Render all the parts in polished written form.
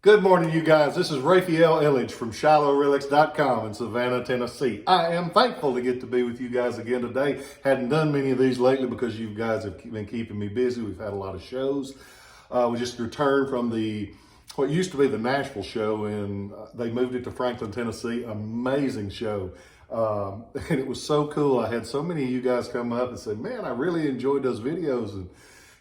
Good morning, you guys. This is Rafael Eledge from ShilohRelics.com in Savannah, Tennessee. I am thankful to get to be with you guys again today. Hadn't done many of these lately because you guys have been keeping me busy. We've had a lot of shows. We just returned from what used to be the Nashville show, and they moved it to Franklin, Tennessee. Amazing show. And it was so cool. I had so many of you guys come up and say, man, I really enjoyed those videos.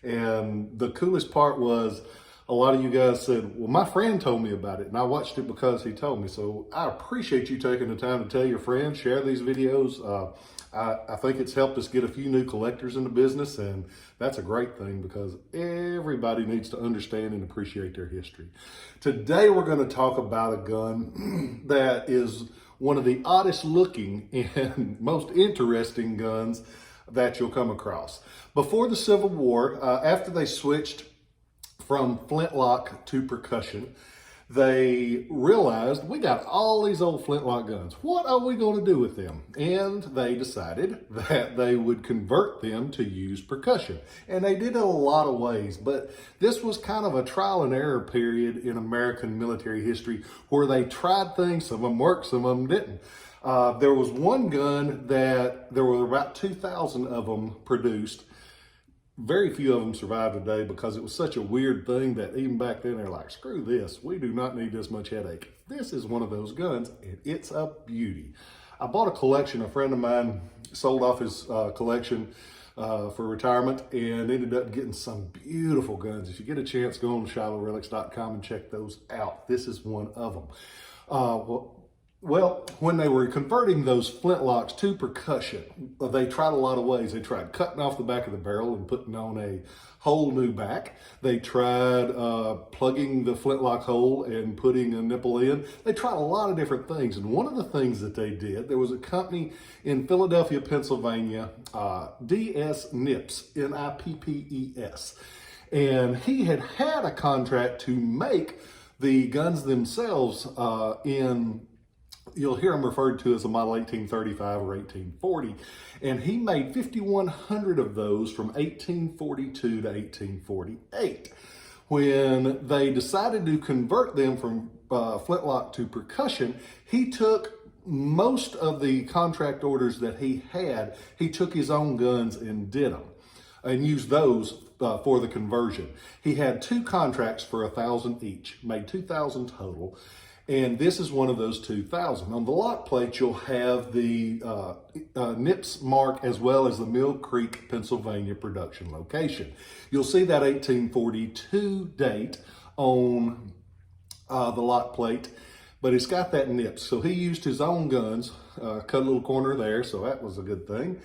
And the coolest part was, a lot of you guys said, well, my friend told me about it and I watched it because he told me. So I appreciate you taking the time to tell your friends, share these videos. I think it's helped us get a few new collectors in the business, and that's a great thing because everybody needs to understand and appreciate their history. Today, we're going to talk about a gun that is one of the oddest looking and most interesting guns that you'll come across. Before the Civil War, after they switched from flintlock to percussion, they realized we got all these old flintlock guns. What are we going to do with them? And they decided that they would convert them to use percussion. And they did it a lot of ways, but this was kind of a trial and error period in American military history where they tried things. Some of them worked, some of them didn't. There was one gun that there were about 2,000 of them produced. Very few of them survive today because it was such a weird thing that even back then they're like, screw this, we do not need this much headache. This is one of those guns and it's a beauty. I bought a collection. A friend of mine sold off his collection for retirement and ended up getting some beautiful guns. If you get a chance, go on to ShilohRelics.com and check those out. This is one of them. Well, when they were converting those flintlocks to percussion, they tried a lot of ways. They tried cutting off the back of the barrel and putting on a whole new back. They tried plugging the flintlock hole and putting a nipple in. They tried a lot of different things. And one of the things that they did, there was a company in Philadelphia, Pennsylvania, DS Nips, Nippes. And he had a contract to make the guns themselves you'll hear them referred to as a model 1835 or 1840. And he made 5,100 of those from 1842 to 1848. When they decided to convert them from flintlock to percussion, he took most of the contract orders that he had. He took his own guns and did them and used those for the conversion. He had 2 contracts for 1,000 each, made 2,000 total. And this is one of those 2,000. On the lock plate, you'll have the Nips mark as well as the Mill Creek, Pennsylvania production location. You'll see that 1842 date on the lock plate, but it's got that Nips. So he used his own guns, cut a little corner there, so that was a good thing.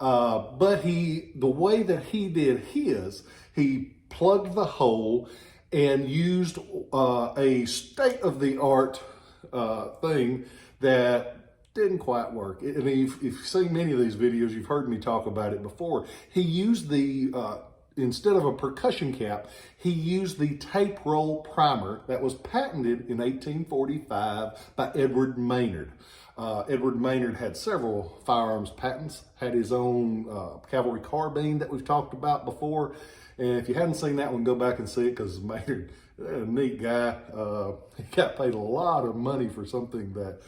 But the way that he did his, he plugged the hole and used a state-of-the-art thing that didn't quite work. And if you've seen many of these videos, you've heard me talk about it before. He used instead of a percussion cap, he used the tape roll primer that was patented in 1845 by Edward Maynard. Edward Maynard had several firearms patents, had his own cavalry carbine that we've talked about before. And if you hadn't seen that one, go back and see it because Maynard, a neat guy. He got paid a lot of money for something that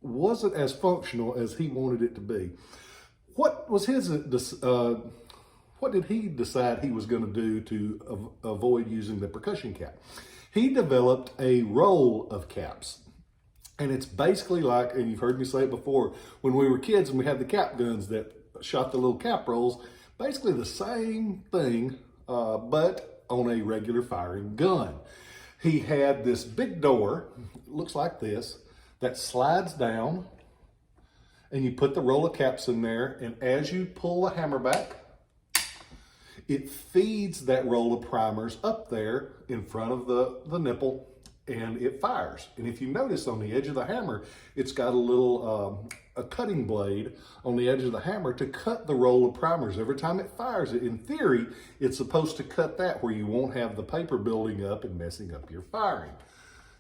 wasn't as functional as he wanted it to be. What was what did he decide he was going to do to avoid using the percussion cap? He developed a roll of caps. And it's basically like, and you've heard me say it before, when we were kids and we had the cap guns that shot the little cap rolls, basically the same thing, but on a regular firing gun. He had this big door, looks like this, that slides down, and you put the roll of caps in there, and as you pull the hammer back, it feeds that roll of primers up there in front of the nipple, and it fires. And if you notice on the edge of the hammer, it's got a little a cutting blade on the edge of the hammer to cut the roll of primers. Every time it fires it, in theory, it's supposed to cut that where you won't have the paper building up and messing up your firing.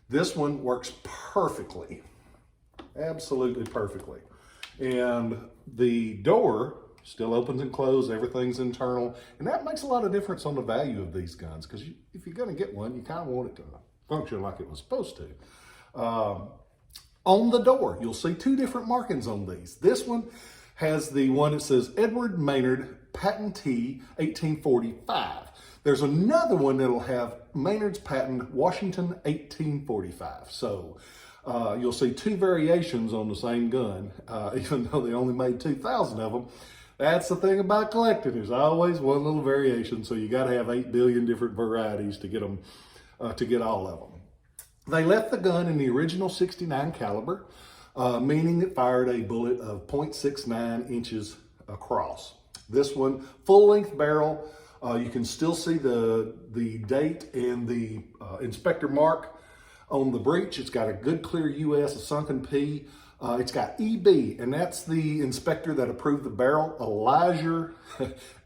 This one works perfectly, absolutely perfectly. And the door still opens and closes, everything's internal. And that makes a lot of difference on the value of these guns because if you're gonna get one, you kind of want it to function like it was supposed to. On the door, you'll see two different markings on these. This one has the one that says Edward Maynard, patentee, 1845. There's another one that'll have Maynard's patent, Washington, 1845. So you'll see two variations on the same gun, even though they only made 2,000 of them. That's the thing about collecting. There's always one little variation, so you got to have 8 billion different varieties to get them, to get all of them. They left the gun in the original 69 caliber, meaning it fired a bullet of 0.69 inches across. This one, full-length barrel. You can still see the date and the inspector mark on the breech. It's got a good clear US, a sunken P. It's got EB, and that's the inspector that approved the barrel, Elijah,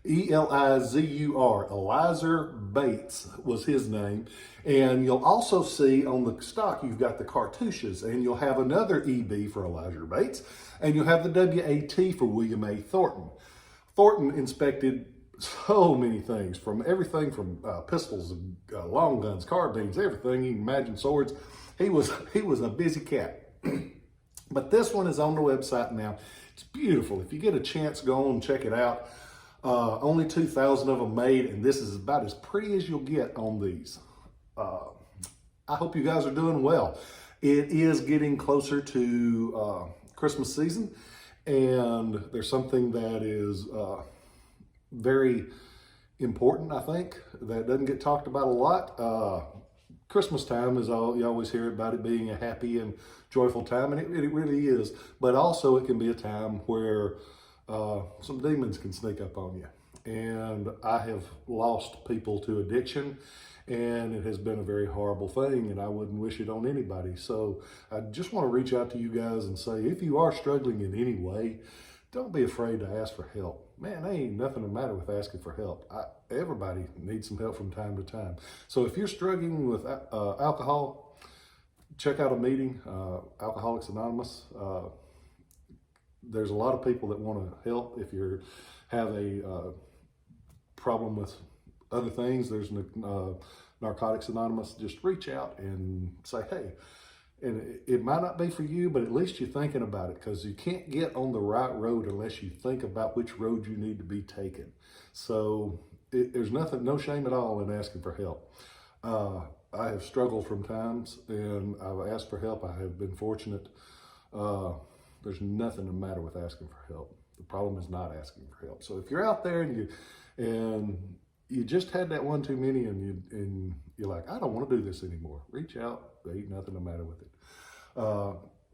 E-L-I-Z-U-R, Elijah Bates was his name. And you'll also see on the stock, you've got the cartouches, and you'll have another EB for Elijah Bates, and you'll have the WAT for William A. Thornton. Thornton inspected so many things, from everything from pistols, long guns, carbines, everything you can imagine, swords. He was a busy cat. But this one is on the website now. It's beautiful. If you get a chance, go on and check it out. Only 2,000 of them made, and this is about as pretty as you'll get on these. I hope you guys are doing well. It is getting closer to Christmas season, and there's something that is very important, I think, that doesn't get talked about a lot. Christmas time is all, you always hear about it being a happy and joyful time, and it really is. But also it can be a time where some demons can sneak up on you. And I have lost people to addiction, and it has been a very horrible thing, and I wouldn't wish it on anybody. So I just want to reach out to you guys and say, if you are struggling in any way, don't be afraid to ask for help. Man, there ain't nothing the matter with asking for help. Everybody needs some help from time to time. So if you're struggling with alcohol, check out a meeting, Alcoholics Anonymous. There's a lot of people that want to help. If you have a problem with other things, there's Narcotics Anonymous. Just reach out and say, hey. And it might not be for you, but at least you're thinking about it, because you can't get on the right road unless you think about which road you need to be taking. So there's no shame at all in asking for help. I have struggled from times, and I've asked for help. I have been fortunate. There's nothing the matter with asking for help. The problem is not asking for help. So if you're out there and you just had that one too many, and you're like, I don't want to do this anymore, reach out. There ain't nothing the matter with it.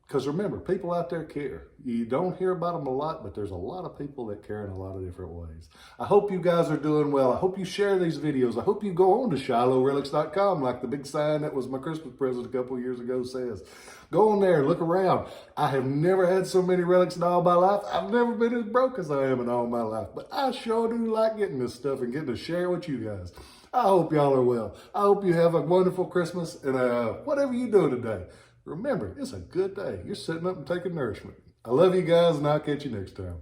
Because remember, people out there care. You don't hear about them a lot, but there's a lot of people that care in a lot of different ways. I hope you guys are doing well. I hope you share these videos. I hope you go on to ShilohRelics.com, like the big sign that was my Christmas present a couple of years ago says. Go on there, look around. I have never had so many relics in all my life. I've never been as broke as I am in all my life. But I sure do like getting this stuff and getting to share with you guys. I hope y'all are well. I hope you have a wonderful Christmas, and whatever you're doing today, remember, it's a good day. You're sitting up and taking nourishment. I love you guys, and I'll catch you next time.